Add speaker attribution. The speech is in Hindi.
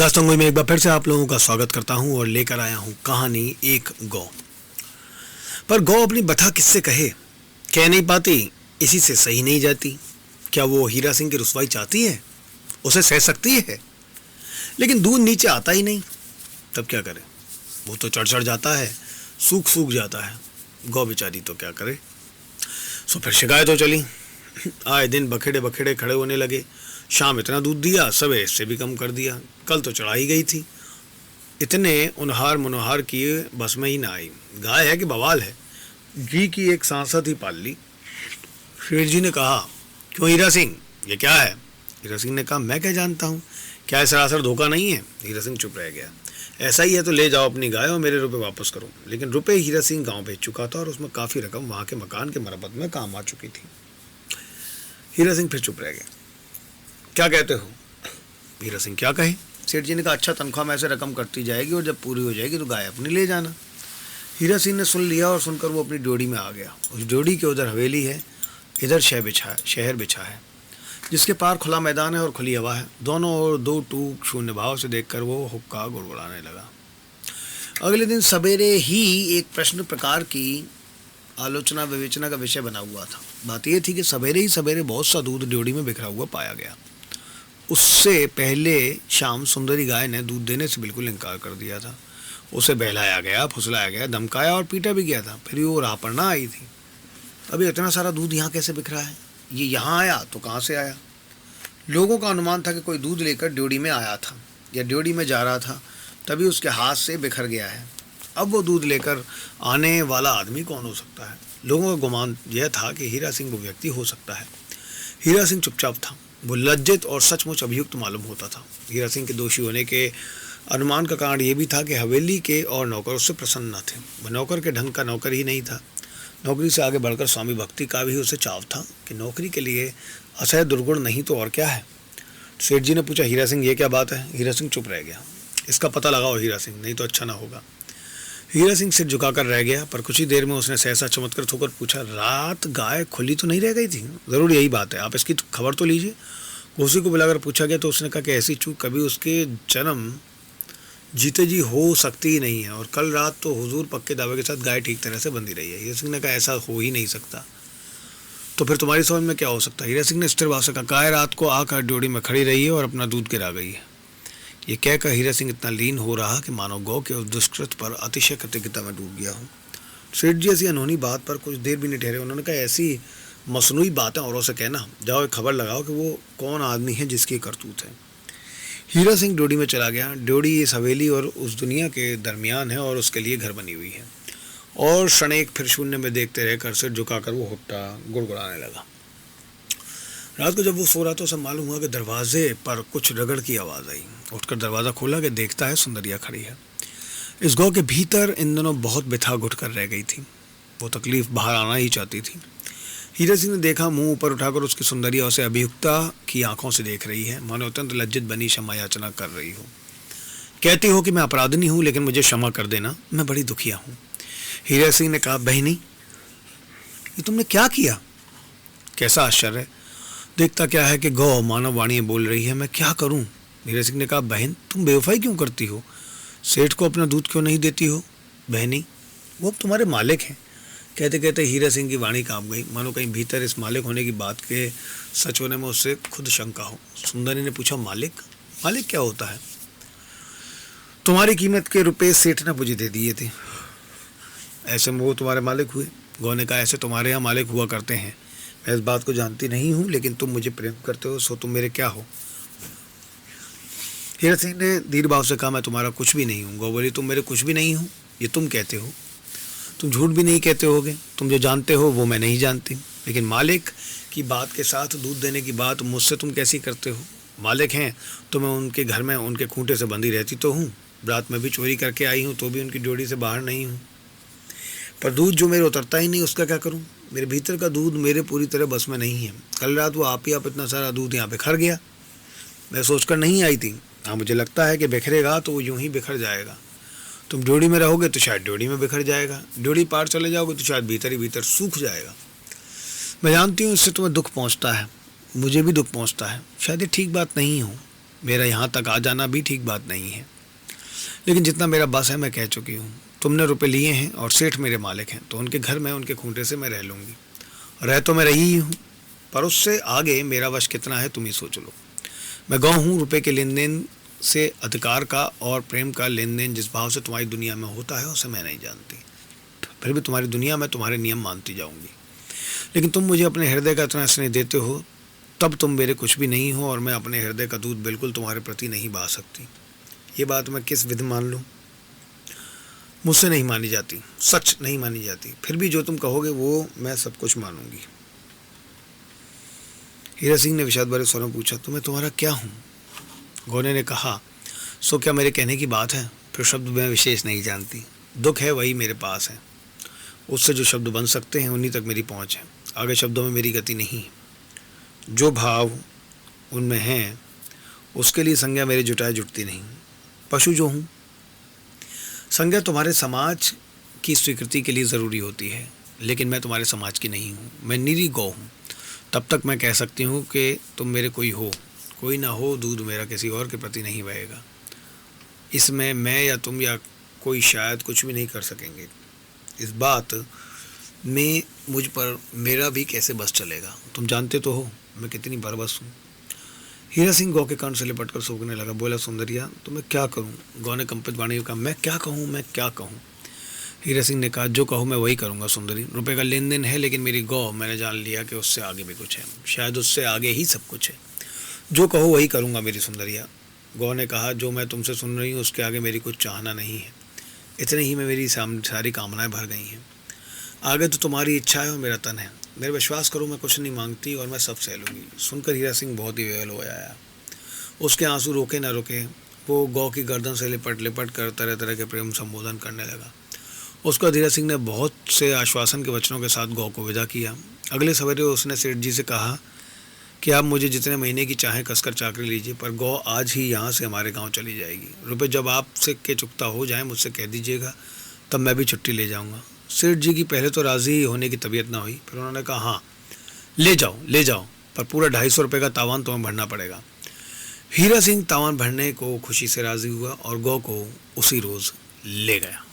Speaker 1: दास्तांगोई में एक बार फिर से आप लोगों का स्वागत करता हूं और लेकर आया हूं कहानी एक गौ। पर गौ अपनी बथा किससे कहे, कह नहीं पाती, इसी से सही नहीं जाती। क्या वो हीरा सिंह की रुसवाई चाहती है? उसे सह सकती है, लेकिन दूध नीचे आता ही नहीं। तब क्या करे? वो तो चढ़ चढ़ जाता है, सूख सूख जाता है। गौ बेचारी तो क्या करे। सो फिर शिकायत हो चली। आए दिन बखेड़े बखेड़े खड़े होने लगे। शाम इतना दूध दिया, सवेरे इससे भी कम कर दिया। कल तो चढ़ाई गई थी। इतने उनहार मुनहार किए बस में ही ना आई। गाय है कि बवाल है। घी की एक सांसद ही पाल ली। शेर जी ने कहा, क्यों हीरा सिंह, ये क्या है? हीरा सिंह ने कहा, मैं क्या जानता हूँ, क्या सरासर धोखा नहीं है? हीरा सिंह चुप रह गया। ऐसा ही है तो ले जाओ अपनी गाय और मेरे रुपए वापस करो। लेकिन रुपए हीरा सिंह गांव भेज चुका था और उसमें काफ़ी रकम वहाँ के मकान के मरम्मत में काम आ चुकी थी। हीरा सिंह फिर चुप रह गया। क्या कहते हो? हीरा सिंह क्या कहे? सेठ जी ने कहा, अच्छा, तनख्वाह में ऐसे रकम कटती जाएगी और जब पूरी हो जाएगी तो गाय अपनी ले जाना। हीरा सिंह ने सुन लिया और सुनकर वो अपनी ड्योढ़ी में आ गया। उस ड्योढ़ी के उधर हवेली है, इधर शहर बिछा है, जिसके पार खुला मैदान है और खुली हवा है। दोनों ओर दो टूक शून्य भाव से देखकर वो हुक्का गुड़गुड़ाने लगा। अगले दिन सवेरे ही एक प्रश्न प्रकार की आलोचना विवेचना का विषय बना हुआ था। बात यह थी कि सवेरे ही सवेरे बहुत सा दूध ड्योढ़ी में बिखरा हुआ पाया गया। उससे पहले शाम सुंदरी गाय ने दूध देने से बिल्कुल इनकार कर दिया था। उसे बहलाया गया, फुसलाया गया, धमकाया और पीटा भी गया था। फिर वो राह पर ना आई थी। अभी इतना सारा दूध यहाँ कैसे बिखरा है? ये यहाँ आया तो कहाँ से आया? लोगों का अनुमान था कि कोई दूध लेकर ड्योढ़ी में आया था या ड्योढ़ी में जा रहा था, तभी उसके हाथ से बिखर गया है। अब वो दूध लेकर आने वाला आदमी कौन हो सकता है? लोगों का गुमान यह था कि हीरा सिंह वो व्यक्ति हो सकता है। हीरा सिंह चुपचाप था। वो लज्जित और सचमुच अभियुक्त मालूम होता था। हीरा सिंह के दोषी होने के अनुमान का कारण ये भी था कि हवेली के और नौकर उससे प्रसन्न न थे। वह नौकर के ढंग का नौकर ही नहीं था। नौकरी से आगे बढ़कर स्वामी भक्ति का भी उसे चाव था कि नौकरी के लिए असह्य दुर्गुण नहीं तो और क्या है। सेठ जी ने पूछा, हीरा सिंह, ये क्या बात है? हीरा सिंह चुप रह गया। इसका पता लगाओ हीरा सिंह, नहीं तो अच्छा ना होगा। हीरा सिंह सिर झुकाकर रह गया, पर कुछ ही देर में उसने सहसा चमत्कृत होकर पूछा, रात गाय खुली तो नहीं रह गई थी? ज़रूर यही बात है, आप इसकी खबर तो लीजिए। घोसी को बुलाकर पूछा गया तो उसने कहा कि ऐसी चूक कभी उसके जन्म जीते जी हो सकती ही नहीं है, और कल रात तो हुजूर पक्के दावे के साथ गाय ठीक तरह से बंधी रही है। हीरा सिंह ने कहा, ऐसा हो ही नहीं सकता। तो फिर तुम्हारी समझ में क्या हो सकता है? हीरा सिंह ने स्थिर भाव से कहा, गाय रात को आकर ड्योढ़ी में खड़ी रही है और अपना दूध गिरा गई है। ये कहकर हीरा सिंह इतना लीन हो रहा कि मानो गौ के उस दुष्कृत पर अतिशय कृतज्ञता में डूब गया हूँ। सेठ जी ऐसी अनहोनी बात पर कुछ देर भी नहीं ठहरे। उन्होंने कहा, ऐसी मसनूई बातें औरों से कहना, जाओ एक खबर लगाओ कि वो कौन आदमी है जिसकी करतूत है। हीरा सिंह ड्योढ़ी में चला गया। ड्योढ़ी इस हवेली और उस दुनिया के दरमियान है और उसके लिए घर बनी हुई है। और क्षणेक फिर शून्य में देखते रहकर सिर झुकाकर वो हुट्टा गुड़गुड़ाने लगा। रात को जब वो सो रहा तो उसे मालूम हुआ कि दरवाजे पर कुछ रगड़ की आवाज़ आई। उठकर दरवाज़ा खोला कि देखता है सुंदरिया खड़ी है। इस गौ के भीतर इन दिनों बहुत बिथा घुट कर रह गई थी। वो तकलीफ बाहर आना ही चाहती थी। हीरा सिंह ने देखा, मुंह ऊपर उठाकर उसकी सुंदरिया उसे अभियुक्ता की आंखों से देख रही है, मानो अत्यंत लज्जित बनी क्षमा याचना कर रही हो। कहती हो कि मैं अपराधिनी हूँ, लेकिन मुझे क्षमा कर देना, मैं बड़ी दुखिया हूँ। हीरा सिंह ने कहा, बहनी, ये तुमने क्या किया? कैसा आश्चर्य! देखता क्या है कि गौ मानव वाणी बोल रही है, मैं क्या करूं? हीरा सिंह ने कहा, बहन, तुम बेवफाई क्यों करती हो? सेठ को अपना दूध क्यों नहीं देती हो? बहनी, वो अब तुम्हारे मालिक हैं। कहते कहते हीरा सिंह की वाणी कांप गई, मानो कहीं भीतर इस मालिक होने की बात के सच होने में उससे खुद शंका हो। सुंदरी ने पूछा, मालिक? मालिक क्या होता है? तुम्हारी कीमत के रुपए सेठ ने मुझे दे दिए थे, ऐसे में वो तुम्हारे मालिक हुए। गौ ने कहा, ऐसे तुम्हारे यहाँ मालिक हुआ करते हैं। मैं इस बात को जानती नहीं हूँ, लेकिन तुम मुझे प्रेम करते हो, सो तुम मेरे क्या हो? हीरा सिंह ने धीर भाव से कहा, मैं तुम्हारा कुछ भी नहीं हूँ। गौ बोली, तुम मेरे कुछ भी नहीं हो, ये तुम कहते हो। तुम झूठ भी नहीं कहते होगे। तुम जो जानते हो वो मैं नहीं जानती। लेकिन मालिक की बात के साथ दूध देने की बात मुझसे तुम कैसी करते हो? मालिक हैं तो मैं उनके घर में उनके खूंटे से बंधी रहती तो हूँ। रात में भी चोरी करके आई हूँ तो भी उनकी ड्योढ़ी से बाहर नहीं हूँ। पर दूध जो मेरे उतरता ही नहीं, उसका क्या करूं? मेरे भीतर का दूध मेरे पूरी तरह बस में नहीं है। कल रात वो आप इतना सारा दूध यहाँ बिखर गया। मैं सोचकर नहीं आई थी। हाँ, मुझे लगता है कि बिखरेगा तो वो यूं ही बिखर जाएगा। तुम ड्योढ़ी में रहोगे तो शायद ड्योढ़ी में बिखर जाएगा। ड्योढ़ी पार चले जाओगे तो शायद भीतर ही भीतर सूख जाएगा। मैं जानती हूँ इससे तुम्हें दुख पहुँचता है, मुझे भी दुख पहुँचता है। शायद ये ठीक बात नहीं हो, मेरा यहाँ तक आ जाना भी ठीक बात नहीं है, लेकिन जितना मेरा बस है मैं कह चुकी हूँ। तुमने रुपए लिए हैं और सेठ मेरे मालिक हैं, तो उनके घर में उनके खूंटे से मैं रह लूँगी। रह तो मैं रही ही हूँ, पर उससे आगे मेरा वश कितना है तुम ही सोच लो। मैं गौ हूँ, रुपए के लेन देन से अधिकार का और प्रेम का लेन देन जिस भाव से तुम्हारी दुनिया में होता है उसे मैं नहीं जानती। फिर भी तुम्हारी दुनिया में तुम्हारे नियम मानती जाऊंगी, लेकिन तुम मुझे अपने हृदय का इतना स्नेह देते हो, तब तुम मेरे कुछ भी नहीं हो, और मैं अपने हृदय का दूध बिल्कुल तुम्हारे प्रति नहीं बहा सकती। ये बात मैं किस विधि मान लूँ? मुझसे नहीं मानी जाती, सच नहीं मानी जाती। फिर भी जो तुम कहोगे वो मैं सब कुछ मानूंगी। हीरा सिंह ने विषाद भरे स्वर में पूछा, तो मैं तुम्हारा क्या हूँ? गौने ने कहा, सो क्या मेरे कहने की बात है? फिर शब्द मैं विशेष नहीं जानती। दुख है वही मेरे पास है, उससे जो शब्द बन सकते हैं उन्हीं तक मेरी पहुँच है। आगे शब्दों में मेरी गति नहीं। जो भाव उनमें हैं उसके लिए संज्ञा मेरी जुटाए जुटती नहीं। पशु जो हूँ, संज्ञा तुम्हारे समाज की स्वीकृति के लिए ज़रूरी होती है, लेकिन मैं तुम्हारे समाज की नहीं हूँ। मैं निरी गौ हूँ। तब तक मैं कह सकती हूँ कि तुम मेरे कोई हो, कोई ना हो, दूध मेरा किसी और के प्रति नहीं बहेगा। इसमें मैं या तुम या कोई शायद कुछ भी नहीं कर सकेंगे। इस बात में मुझ पर मेरा भी कैसे बस चलेगा? तुम जानते तो हो मैं कितनी बरबस हूँ। हीरा सिंह गौ के कान से लिपट कर सूखने लगा। बोला, सुंदरिया तो मैं क्या करूँ? गौ ने कंपित वाणी में कहा, मैं क्या कहूँ, मैं क्या कहूँ? हीरा सिंह ने कहा, जो कहो मैं वही करूँगा सुंदरी। रुपए का लेन देन है, लेकिन मेरी गौ, मैंने जान लिया कि उससे आगे भी कुछ है, शायद उससे आगे ही सब कुछ है। जो कहो वही करूँगा मेरी सुंदरिया। गौ ने कहा, जो मैं तुमसे सुन रही हूँ उसके आगे मेरी कुछ चाहना नहीं है। इतने ही में मेरी सारी कामनाएं भर गई हैं। आगे तो तुम्हारी इच्छा है और मेरा तन है। मेरे विश्वास करो, मैं कुछ नहीं मांगती और मैं सब सह लूँगी। सुनकर हीरा सिंह बहुत ही विवल हो आया। उसके आंसू रोके न रोके वो गौ की गर्दन से लिपट लिपट कर तरह तरह के प्रेम संबोधन करने लगा। उसको हीरा सिंह ने बहुत से आश्वासन के वचनों के साथ गौ को विदा किया। अगले सवेरे उसने सेठ जी से कहा कि आप मुझे जितने महीने की चाहें कसकर चाकरी लीजिए, पर गौ आज ही यहाँ से हमारे गांव चली जाएगी। रुपए जब आपसे के चुकता हो जाए मुझसे कह दीजिएगा, तब मैं भी छुट्टी ले जाऊँगा। सेठ जी की पहले तो राज़ी होने की तबीयत ना हुई, फिर उन्होंने कहा, हाँ ले जाओ, पर पूरा 250 रुपये का तावान तुम्हें भरना पड़ेगा। हीरा सिंह तावान भरने को खुशी से राज़ी हुआ और गौ को उसी रोज़ ले गया।